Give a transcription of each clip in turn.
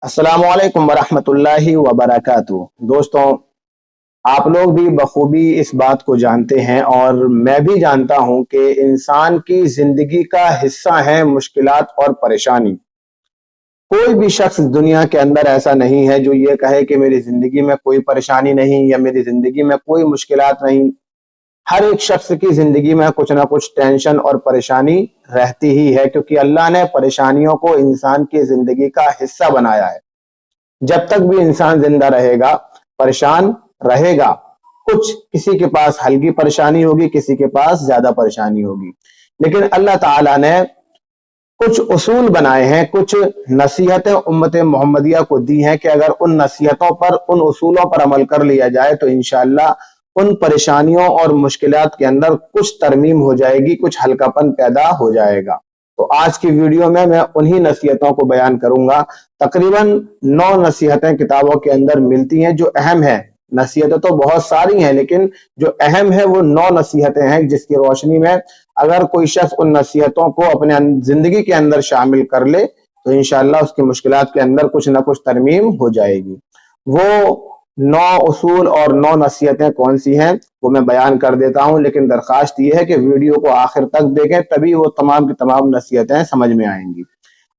अस्सलाम वालेकुम वरहमतुल्लाहि वबरकातुहू। दोस्तों, आप लोग भी बखूबी इस बात को जानते हैं और मैं भी जानता हूं कि इंसान की जिंदगी का हिस्सा है मुश्किलात और परेशानी। कोई भी शख्स दुनिया के अंदर ऐसा नहीं है जो ये कहे कि मेरी जिंदगी में कोई परेशानी नहीं या मेरी जिंदगी में कोई मुश्किलात नहीं। हर एक शख्स की जिंदगी में कुछ ना कुछ टेंशन और परेशानी रहती ही है, क्योंकि अल्लाह ने परेशानियों को इंसान की जिंदगी का हिस्सा बनाया है। जब तक भी इंसान जिंदा रहेगा परेशान रहेगा। कुछ किसी के पास हल्की परेशानी होगी, किसी के पास ज्यादा परेशानी होगी, लेकिन अल्लाह ताला ने कुछ उसूल बनाए हैं, कुछ नसीहतें उम्मत मोहम्मदिया को दी हैं कि अगर उन नसीहतों पर, उन उसूलों पर अमल कर लिया जाए तो इंशाअल्लाह उन परेशानियों और मुश्किलात के अंदर कुछ तरमीम हो जाएगी, कुछ हल्कापन पैदा हो जाएगा। तो आज की वीडियो में मैं उन्हीं नसीहतों को बयान करूंगा। तकरीबन 9 नसीहतें किताबों के अंदर मिलती हैं जो अहम है। नसीहतें तो बहुत सारी हैं, लेकिन जो अहम है वो 9 नसीहतें हैं, जिसकी रोशनी में अगर कोई शख्स उन नसीहतों को अपने जिंदगी के अंदर शामिल कर ले तो इंशाअल्लाह उसकी मुश्किलात के अंदर कुछ ना कुछ तरमीम हो जाएगी। वो 9 उसूल और 9 नसीहतें कौन सी हैं वो मैं बयान कर देता हूं, लेकिन दरखास्त ये है कि वीडियो को आखिर तक देखें, तभी वो तमाम की तमाम नसीहतें समझ में आएंगी।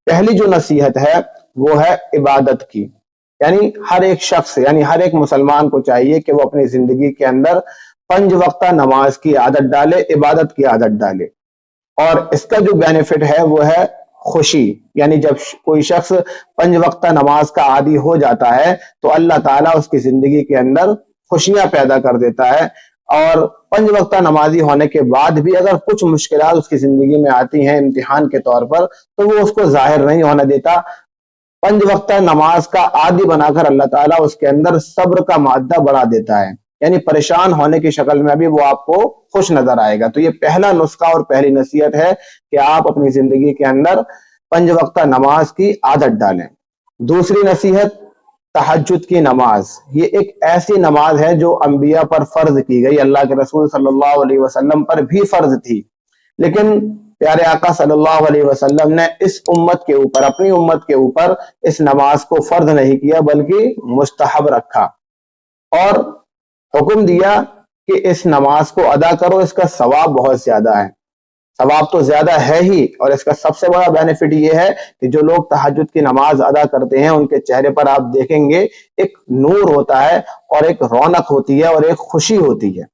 पहली जो नसीहत है वो है इबादत की। यानी हर एक शख्स, यानी हर एक मुसलमान को चाहिए कि वो अपनी जिंदगी के अंदर 5 वक्ता नमाज की आदत डाले, इबादत की आदत डाले। और इसका जो बेनिफिट है वो है खुशी। यानी जब कोई शख्स 5 वक्ता नमाज का आदी हो जाता है तो अल्लाह ताला उसकी जिंदगी के अंदर खुशियां पैदा कर देता है। और 5 वक्ता नमाजी होने के बाद भी अगर कुछ मुश्किलात उसकी जिंदगी में आती हैं इम्तिहान के तौर पर, तो वो उसको जाहिर नहीं होने देता। 5 वक्ता नमाज का आदी बनाकर अल्लाह ताला उसके अंदर सब्र का मादा बढ़ा देता है। यानी परेशान होने की शक्ल में भी वो आपको खुश नजर आएगा। तो ये पहला नुस्खा और पहली नसीहत है कि आप अपनी जिंदगी के अंदर 5 वक्ता नमाज की आदत डालें। दूसरी नसीहत तहज्जुद की नमाज। ये एक ऐसी नमाज है जो अंबिया पर फर्ज की गई, अल्लाह के रसूल सल्लल्लाहु अलैहि वसल्लम पर भी फर्ज थी, लेकिन प्यारे आका सल्लल्लाहु अलैहि वसल्लम ने इस उम्मत के ऊपर, अपनी उम्मत के ऊपर इस नमाज को फर्ज नहीं किया बल्कि मुस्तहब रखा और हुक्म दिया कि इस नमाज को अदा करो, इसका सवाब बहुत ज्यादा है। सवाब तो ज्यादा है ही, और इसका सबसे बड़ा बेनिफिट ये है कि जो लोग तहज्जुद की नमाज अदा करते हैं उनके चेहरे पर आप देखेंगे एक नूर होता है और एक रौनक होती है और एक खुशी होती है।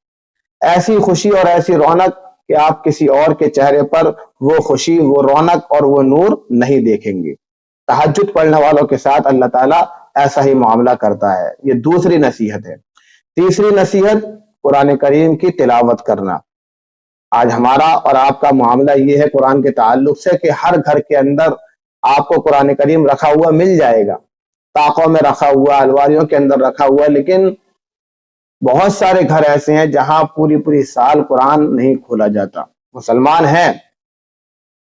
ऐसी खुशी और ऐसी रौनक कि आप किसी और के चेहरे पर वो खुशी, वो रौनक और वो नूर नहीं देखेंगे। तहज्जुद पढ़ने वालों के साथ अल्लाह ताला ऐसा ही मामला करता है। ये दूसरी नसीहत है। तीसरी नसीहत कुरान करीम की तिलावत करना। आज हमारा और आपका मामला ये है कुरान के ताल्लुक से कि हर घर के अंदर आपको कुरान करीम रखा हुआ मिल जाएगा, ताकों में रखा हुआ, अलमारियों के अंदर रखा हुआ, लेकिन बहुत सारे घर ऐसे हैं जहां पूरी पूरी साल कुरान नहीं खोला जाता। मुसलमान हैं,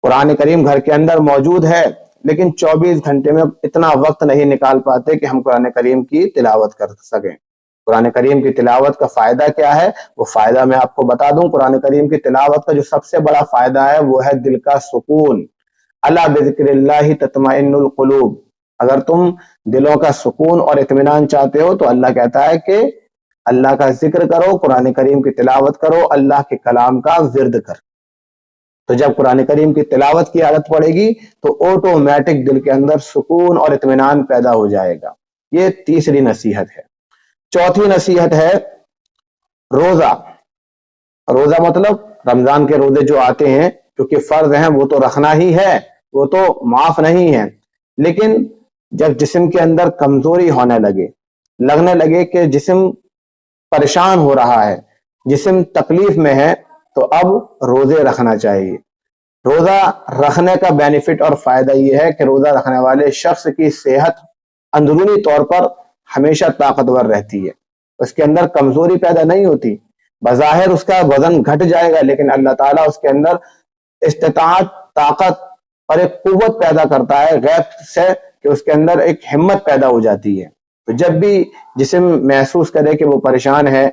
कुरान करीम घर के अंदर मौजूद है, लेकिन 24 घंटे में इतना वक्त नहीं निकाल पाते कि हम कुरान करीम की तिलावत कर सकें। कुरान करीम की तिलावत का फायदा क्या है वो फायदा मैं आपको बता दूं। कुरान करीम की तिलावत का जो सबसे बड़ा फायदा है वो है दिल का सुकून। अला बिज़िक्रिल्लाहि तत्मइन्नुल कुलूब। अगर तुम दिलों का सुकून और इत्मीनान चाहते हो तो अल्लाह कहता है कि अल्लाह का जिक्र करो, कुरान करीम की तिलावत करो, अल्लाह के कलाम का विर्द कर। तो जब कुरान करीम की तिलावत की आदत पड़ेगी तो ऑटोमेटिक दिल के अंदर सुकून और इत्मीनान पैदा हो जाएगा। ये तीसरी नसीहत है। चौथी नसीहत है रोजा। रोजा मतलब रमजान के रोजे जो आते हैं, क्योंकि फर्ज हैं, वो तो रखना ही है, वो तो माफ नहीं है। लेकिन जब जिस्म के अंदर कमजोरी होने लगे, लगने लगे कि जिस्म परेशान हो रहा है, जिस्म तकलीफ में है, तो अब रोजे रखना चाहिए। रोजा रखने का बेनिफिट और फायदा यह है कि रोजा रखने वाले शख्स की सेहत अंदरूनी तौर पर हमेशा ताकतवर रहती है, उसके अंदर कमजोरी पैदा नहीं होती। बज़ाहिर उसका वजन घट जाएगा, लेकिन अल्लाह ताला उसके अंदर इस्तिताअत, ताकत और एक कुव्वत पैदा करता है गैब से, कि उसके अंदर एक हिम्मत पैदा हो जाती है। तो जब भी जिस्म महसूस करे कि वो परेशान है,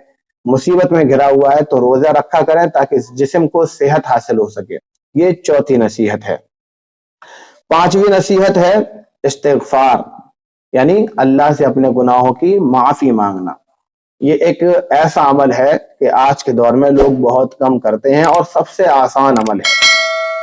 मुसीबत में घिरा हुआ है, तो रोजा रखा करें ताकि जिस्म को सेहत हासिल हो सके। ये चौथी नसीहत है। पांचवी नसीहत है इस्तिग़फ़ार। यानी अल्लाह से अपने गुनाहों की माफी मांगना। ये एक ऐसा अमल है कि आज के दौर में लोग बहुत कम करते हैं और सबसे आसान अमल है।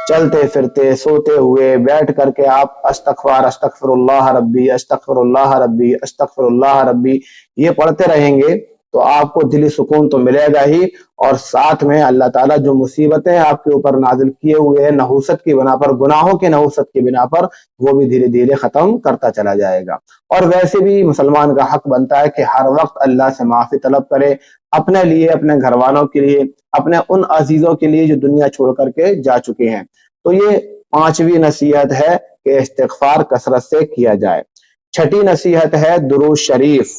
चलते फिरते सोते हुए बैठ करके आप अस्तगफिरुल्लाह रब्बी अस्तगफिरुल्लाह रब्बी अस्तगफिरुल्लाह रब्बी ये पढ़ते रहेंगे तो आपको दिली सुकून तो मिलेगा ही, और साथ में अल्लाह ताला जो मुसीबतें आपके ऊपर नाजिल किए हुए हैं नहुसत की बिना पर, गुनाहों की नहुसत की बिना पर, वो भी धीरे धीरे खत्म करता चला जाएगा। और वैसे भी मुसलमान का हक बनता है कि हर वक्त अल्लाह से माफी तलब करे, अपने लिए, अपने घर वालों के लिए, अपने उन अजीजों के लिए जो दुनिया छोड़ करके जा चुके हैं। तो ये पांचवी नसीहत है कि इस्तिगफार कसरत से किया जाए। छठी नसीहत है दुरूद शरीफ।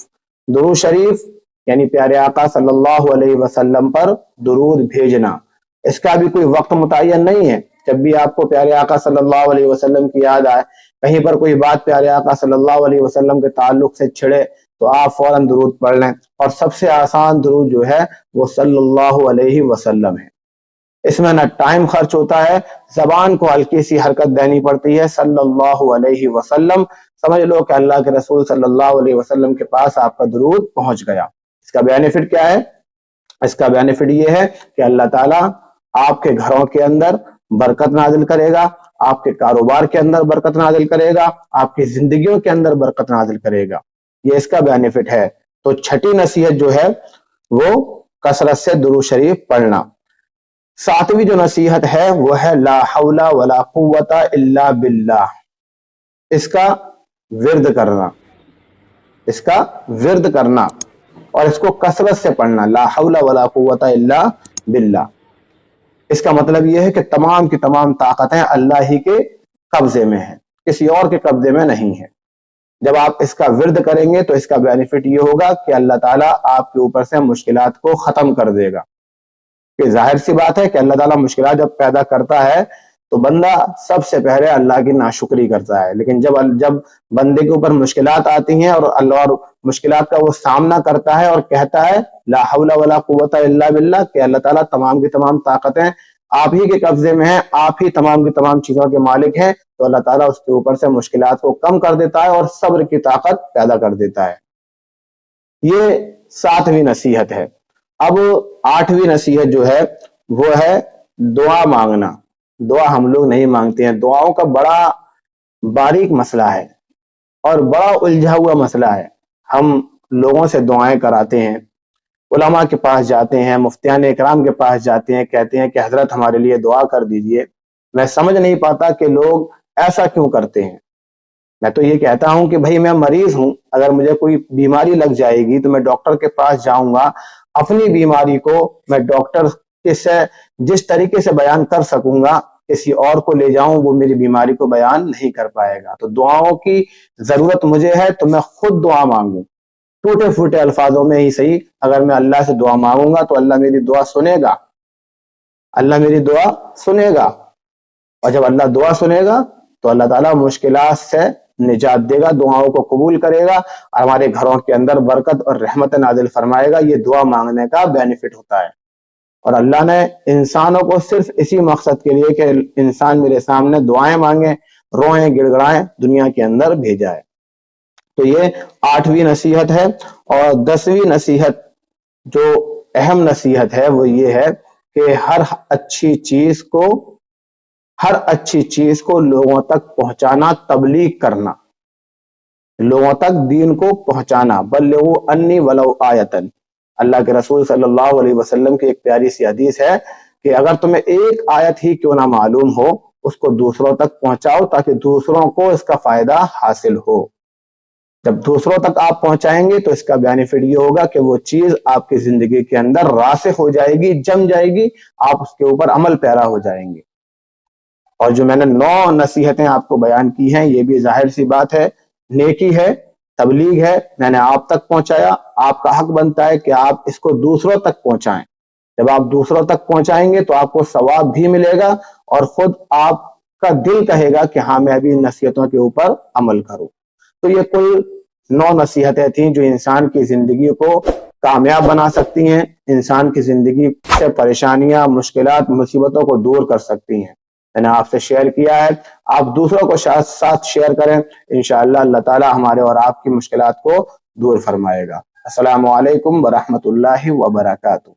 दुरूद शरीफ यानी प्यारे आका सल्लल्लाहु अलैहि वसल्लम पर दुरूद भेजना। इसका भी कोई वक्त मुतय्यन नहीं है। जब भी आपको प्यारे आका सल्लल्लाहु अलैहि वसल्लम की याद आए, कहीं पर कोई बात प्यारे आका सल्लल्लाहु अलैहि वसल्लम के ताल्लुक से छिड़े, तो आप फौरन दुरूद पढ़ लें। और सबसे आसान दुरूद जो है वो सल्लल्लाहु अलैहि वसल्लम है। इसमें ना टाइम खर्च होता है, जबान को हल्की सी हरकत देनी पड़ती है, सल्लल्लाहु अलैहि वसल्लम। समझ लो कि अल्लाह के रसूल सल्लल्लाहु अलैहि वसल्लम के पास आपका दुरूद पहुंच गया। इसका बेनिफिट क्या है? इसका बेनिफिट ये है कि अल्लाह ताला आपके घरों के अंदर बरकत नाजिल करेगा, आपके कारोबार के अंदर बरकत नाजिल करेगा, आपकी जिंदगियों के अंदर बरकत नाजिल करेगा। ये इसका बेनिफिट है। तो छठी नसीहत जो है वो कसरत से दुरूद शरीफ पढ़ना। सातवीं जो नसीहत है वो है ला हौला वला कुव्वता इल्ला बिल्लाह। इसका विर्द करना, इसका विर्द करना और इसको कसरत से पढ़ना, ला हौला वला कुव्वता इल्ला बिल्लाह। इसका मतलब यह है कि तमाम की तमाम ताकतें अल्लाह ही के कब्जे में है, किसी और के कब्जे में नहीं है। जब आप इसका विर्द करेंगे तो इसका बेनिफिट ये होगा कि अल्लाह ताला आपके ऊपर से मुश्किलात को खत्म कर देगा। कि जाहिर सी बात है कि अल्लाह ताला मुश्किलात जब पैदा करता है तो बंदा सबसे पहले अल्लाह की नाशुक्री करता है, लेकिन जब बंदे के ऊपर मुश्किलात आती हैं और अल्लाह और मुश्किलात का वो सामना करता है और कहता है ला हौला वला कुव्वता इल्ला बिल्लाह, कि अल्लाह ताला तमाम की तमाम ताकतें आप ही के कब्जे में है, आप ही तमाम की तमाम चीजों के मालिक हैं, तो अल्लाह ताला उसके ऊपर से मुश्किलात को कम कर देता है और सब्र की ताकत पैदा कर देता है। ये सातवीं नसीहत है। अब आठवीं नसीहत जो है वो है दुआ मांगना। दुआ हम लोग नहीं मांगते हैं। दुआओं का बड़ा बारीक मसला है और बड़ा उलझा हुआ मसला है। हम लोगों से दुआएं कराते हैं, उलमा के पास जाते हैं, मुफ्तियान इकराम के पास जाते हैं, कहते हैं कि हजरत हमारे लिए दुआ कर दीजिए। मैं समझ नहीं पाता कि लोग ऐसा क्यों करते हैं। मैं तो ये कहता हूं कि भाई मैं मरीज हूं, अगर मुझे कोई बीमारी लग जाएगी तो मैं डॉक्टर के पास जाऊंगा, अपनी बीमारी को मैं डॉक्टर से जिस तरीके से बयान कर सकूंगा, किसी और को ले जाऊं वो मेरी बीमारी को बयान नहीं कर पाएगा। तो दुआओं की जरूरत मुझे है तो मैं खुद दुआ मांगू, टूटे फूटे अल्फाजों में ही सही। अगर मैं अल्लाह से दुआ मांगूंगा तो अल्लाह मेरी दुआ सुनेगा, अल्लाह मेरी दुआ सुनेगा। और जब अल्लाह दुआ सुनेगा तो अल्लाह ताला मुश्किलात से निजात देगा, दुआओं को कबूल करेगा और हमारे घरों के अंदर बरकत और रहमत नाजिल फरमाएगा। ये दुआ मांगने का बेनिफिट होता है। और अल्लाह ने इंसानों को सिर्फ इसी मकसद के लिए कि इंसान मेरे सामने दुआएं मांगे, रोएं, गिड़गड़ाएं, दुनिया के अंदर भेजा है। तो ये आठवीं नसीहत है। और 10वीं नसीहत जो अहम नसीहत है वो ये है कि हर अच्छी चीज को लोगों तक पहुंचाना, तबलीग करना, लोगों तक दीन को पहुंचाना। बल्लिगू अन्नी वलौ आयतन। अल्लाह के रसूल सल्लल्लाहु अलैहि वसल्लम की एक प्यारी सी हदीस है कि अगर तुम्हें एक आयत ही क्यों ना मालूम हो, उसको दूसरों तक पहुंचाओ ताकि दूसरों को इसका फायदा हासिल हो। जब दूसरों तक आप पहुंचाएंगे तो इसका बेनिफिट ये होगा कि वो चीज आपकी जिंदगी के अंदर रासिख हो जाएगी, जम जाएगी, आप उसके ऊपर अमल पैरा हो जाएंगे। और जो मैंने 9 नसीहतें आपको बयान की हैं, ये भी जाहिर सी बात है नेकी है, तबलीग है। मैंने आप तक पहुंचाया, आपका हक बनता है कि आप इसको दूसरों तक पहुंचाएं। जब आप दूसरों तक पहुंचाएंगे तो आपको सवाब भी मिलेगा और खुद आपका दिल कहेगा कि हाँ मैं अभी नसीहतों के ऊपर अमल करूं। तो ये कुल 9 नसीहतें थी जो इंसान की जिंदगी को कामयाब बना सकती हैं, इंसान की जिंदगी से परेशानियां, मुश्किलात, मुसीबतों को दूर कर सकती हैं। मैंने आपसे शेयर किया है, आप दूसरों को साथ शेयर करें। इंशाअल्लाह अल्लाह ताला हमारे और आपकी मुश्किलात को दूर फरमाएगा। अस्सलामु अलैकुम व रहमतुल्लाहि व बरकातहू।